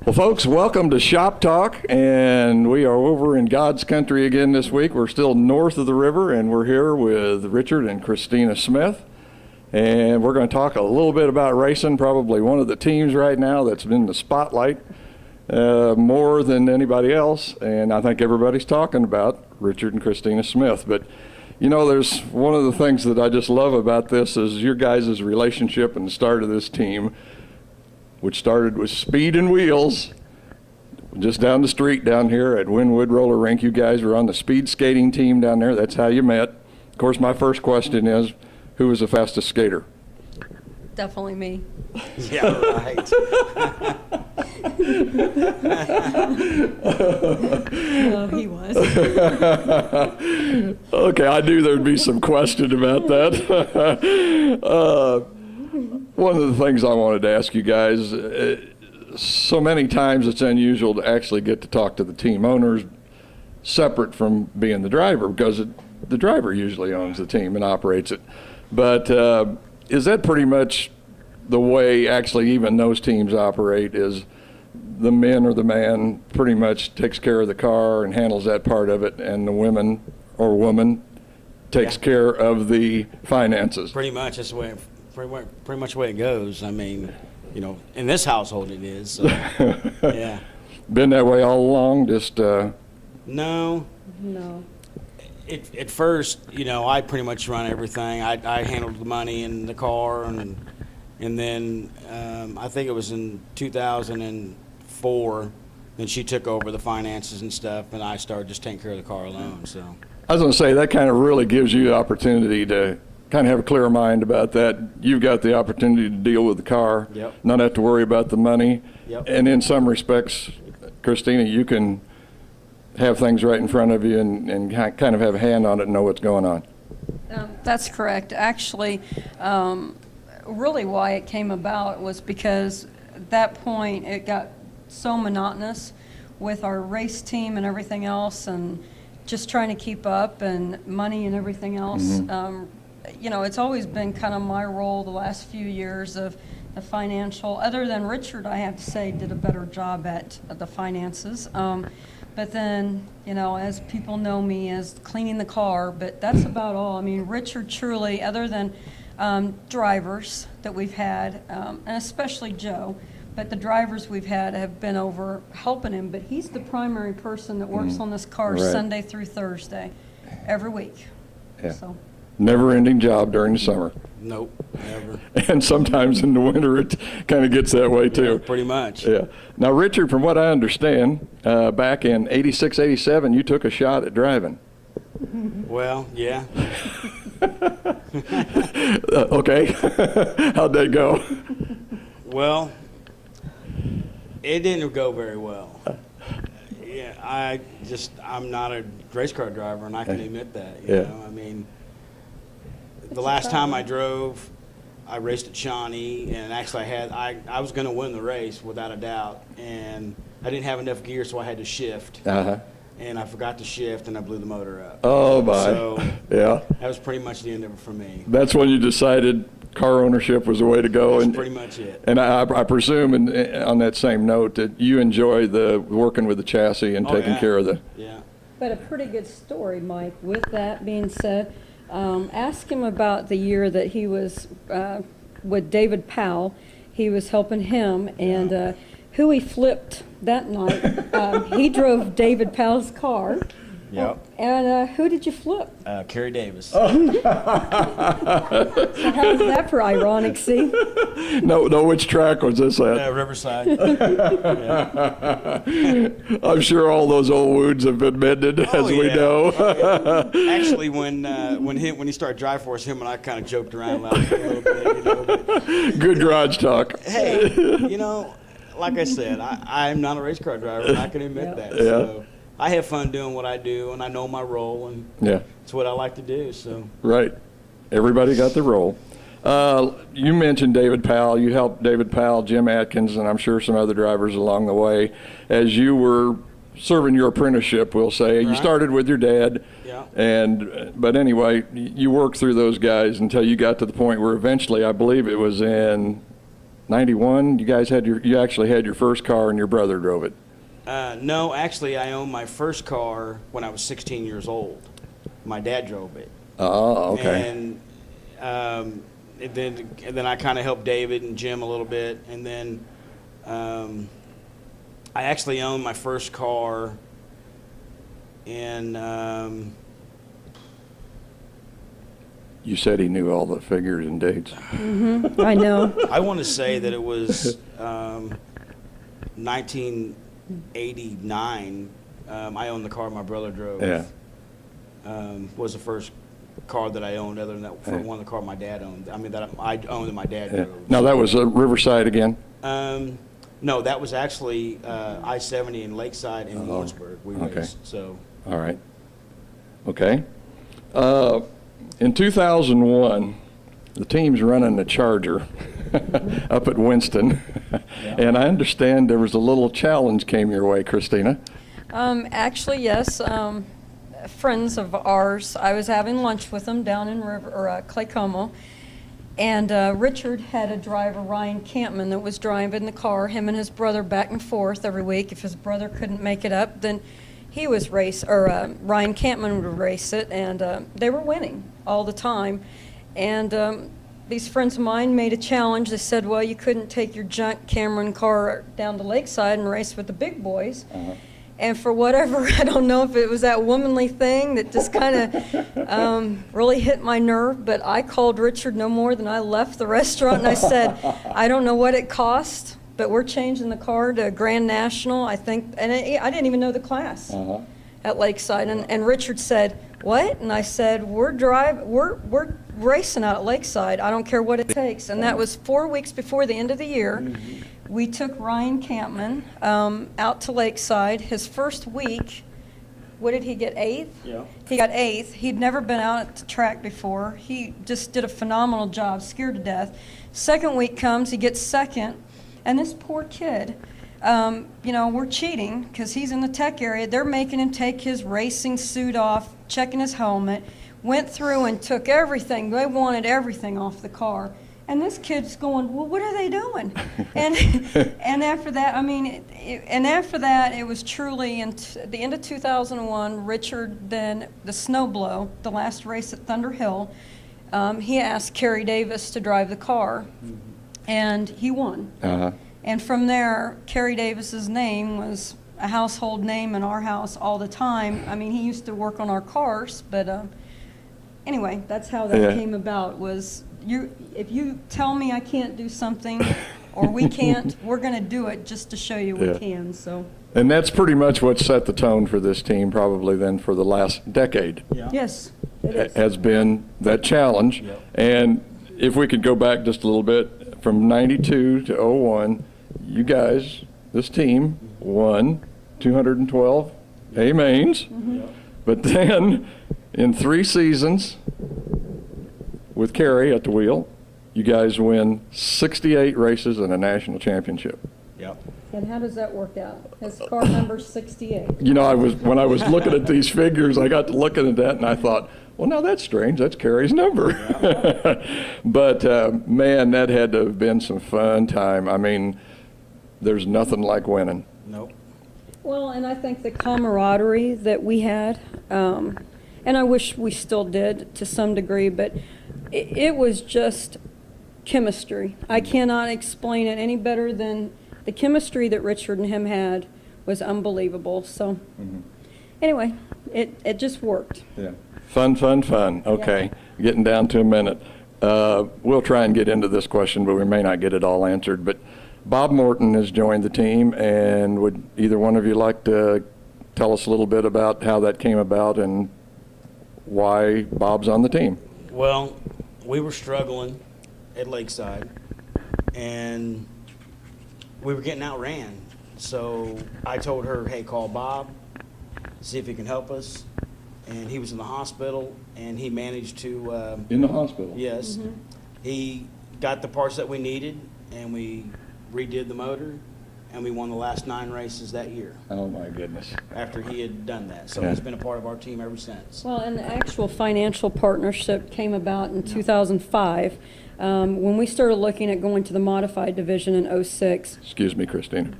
Well, folks, welcome to Shop Talk, and we are over in God's country again this week. We're still north of the river, and we're here with Richard and Christina Smith, and we're going to talk a little bit about racing, probably one of the teams right now that's in the spotlight more than anybody else, and I think everybody's talking about Richard and Christina Smith. But, you know, there's one of the things that I just love about this is your guys' relationship and the start of this team, which started with Speed and Wheels, just down the street down here at Wynwood Roller Rink. You guys were on the speed skating team down there. That's how you met. Of course, my first question is, who was the fastest skater? Definitely me. Yeah, right. No, he was. Okay, I knew there'd be some question about that. One of the things I wanted to ask you guys, so many times it's unusual to actually get to talk to the team owners separate from being the driver, because the driver usually owns the team and operates it. But is that pretty much the way actually even those teams operate, is the men or the man pretty much takes care of the car and handles that part of it, and the women or woman takes care of the finances? Pretty much that's the way, pretty much the way it goes. I mean, you know, in this household it is. So, yeah. Been that way all along? Just No. At first, you know, I pretty much run everything. I handled the money in the car, and then I think it was in 2004, then she took over the finances and stuff, and I started just taking care of the car alone. So I was going to say, that kind of really gives you the opportunity to kind of have a clear mind about that. You've got the opportunity to deal with the car, Yep. not have to worry about the money. Yep. And in some respects, Christina, you can have things right in front of you and kind of have a hand on it and know what's going on. That's correct. Actually, really why it came about was because at that point it got so monotonous with our race team and everything else, and just trying to keep up, and money and everything else. Mm-hmm. You know, it's always been kind of my role the last few years of the financial. Other than Richard, I have to say, did a better job at the finances. But then, you know, as people know me as cleaning the car, but that's about all. I mean, Richard truly, other than drivers that we've had, and especially Joe, but the drivers we've had have been over helping him, but he's the primary person that works on this car Right. Sunday through Thursday, every week. Yeah. So. Never-ending job during the summer. nope, never. And sometimes in the winter it kind of gets that way too. Yeah, pretty much. Yeah. Now, Richard, from what I understand, back in '86, '87, you took a shot at driving. Well, yeah. Okay. How'd that go? Well, it didn't go very well. Yeah, I'm not a race car driver, and I can admit that. You know, I mean, the last time I drove, I raced at Shawnee, and actually I was going to win the race without a doubt, and I didn't have enough gear, so I had to shift. And I forgot to shift, and I blew the motor up. Oh, my. So yeah. that was pretty much the end of it for me. That's when you decided car ownership was the way to go. That's and pretty much it. And I presume, on that same note, that you enjoy the working with the chassis and taking care of the. Yeah. But a pretty good story, Mike. With that being said, ask him about the year that he was with David Powell. He was helping him, and who he flipped that night. He drove David Powell's car. Yep. And who did you flip? Kerry Davis. So how's that for ironic, see? No, which track was this at? Riverside. I'm sure all those old wounds have been mended, as we know. Actually, when he started driving for us, him and I kind of joked around a little bit. You know, but, Good garage talk. hey, you know, like I said, I'm not a race car driver, and I can admit that. Yeah. So I have fun doing what I do, and I know my role, and it's what I like to do. So Right. Everybody got the role. You mentioned David Powell. You helped David Powell, Jim Atkins, and I'm sure some other drivers along the way as you were serving your apprenticeship, we'll say. Right. You started with your dad. Yeah. But anyway, you worked through those guys until you got to the point where eventually, I believe it was in 91, you guys you actually had your first car and your brother drove it. No, actually, I owned my first car when I was 16 years old. My dad drove it. Oh, okay. And then I kind of helped David and Jim a little bit, and then I actually owned my first car in. You said he knew all the figures and dates. I know. I want to say that it was 1989. I owned the car my brother drove. Yeah. Was the first car that I owned, other than that, for one of the car my dad owned. I mean, that I owned and my dad Yeah. drove. Now, that was Riverside again? No, that was actually I-70 in Lakeside in Lawrenceburg. We okay. raced. So All right. Okay. In 2001, the team's running the Charger up at Winston. And I understand there was a little challenge came your way, Christina. Actually, yes. Friends of ours, I was having lunch with them down in Clay Como, and Richard had a driver, Ryan Campman, that was driving the car, him and his brother back and forth every week. If his brother couldn't make it up, then he was Ryan Campman would race it, and they were winning all the time. And these friends of mine made a challenge. They said, well, you couldn't take your junk Cameron car down to Lakeside and race with the big boys. Uh-huh. And for whatever, I don't know if it was that womanly thing that just kind of really hit my nerve, but I called Richard no more than I left the restaurant, and I said, I don't know what it cost, but we're changing the car to Grand National, I think, and I didn't even know the class at Lakeside. And Richard said, what? And I said, we're racing out at Lakeside. I don't care what it takes. And that was 4 weeks before the end of the year. We took Ryan Campman out to Lakeside. His first week, what did he get, 8th? Yeah. He got 8th. He'd never been out at the track before. He just did a phenomenal job, scared to death. Second week comes, he gets 2nd. And this poor kid, we're cheating because he's in the tech area. They're making him take his racing suit off, checking his helmet, went through and took everything. They wanted everything off the car. And this kid's going, well, what are they doing? And after that, it was truly in the end of 2001, Richard, then the snowblow, the last race at Thunder Hill, he asked Kerry Davis to drive the car, and he won. Uh-huh. And from there, Kerry Davis's name was a household name in our house all the time. I mean, he used to work on our cars, but anyway, that's how that came about. Was if you tell me I can't do something or we can't, we're going to do it just to show you we can. So. And that's pretty much what set the tone for this team probably then for the last decade. yeah. Yes, it is. Has been that challenge. Yep. And if we could go back just a little bit, from 92 to 01, you guys, this team, won 212 A-mains. But then in 3 seasons with Kerry at the wheel, you guys win 68 races and a national championship. Yep. And how does that work out? His car number's 68. You know, when I was looking at these figures, I got to looking at that and I thought, well, now that's strange. That's Kerry's number. But, man, that had to have been some fun time. I mean, there's nothing like winning. Nope. Well, and I think the camaraderie that we had, and I wish we still did to some degree, but it was just chemistry. I cannot explain it any better than the chemistry that Richard and him had was unbelievable. So anyway, it just worked. Yeah. Fun. Okay, getting down to a minute. We'll try and get into this question, but we may not get it all answered. But Bob Morton has joined the team, and would either one of you like to tell us a little bit about how that came about and why Bob's on the team? Well, we were struggling at Lakeside, and we were getting outran. So I told her, hey, call Bob, see if he can help us. And he was in the hospital, and he managed to... In the hospital? Yes. He got the parts that we needed, and we redid the motor, and we won the last 9 races that year Oh, my goodness. after he had done that. So Yeah. he's been a part of our team ever since. Well, and the actual financial partnership came about in 2005. When we started looking at going to the modified division in '06, Excuse me, Christina.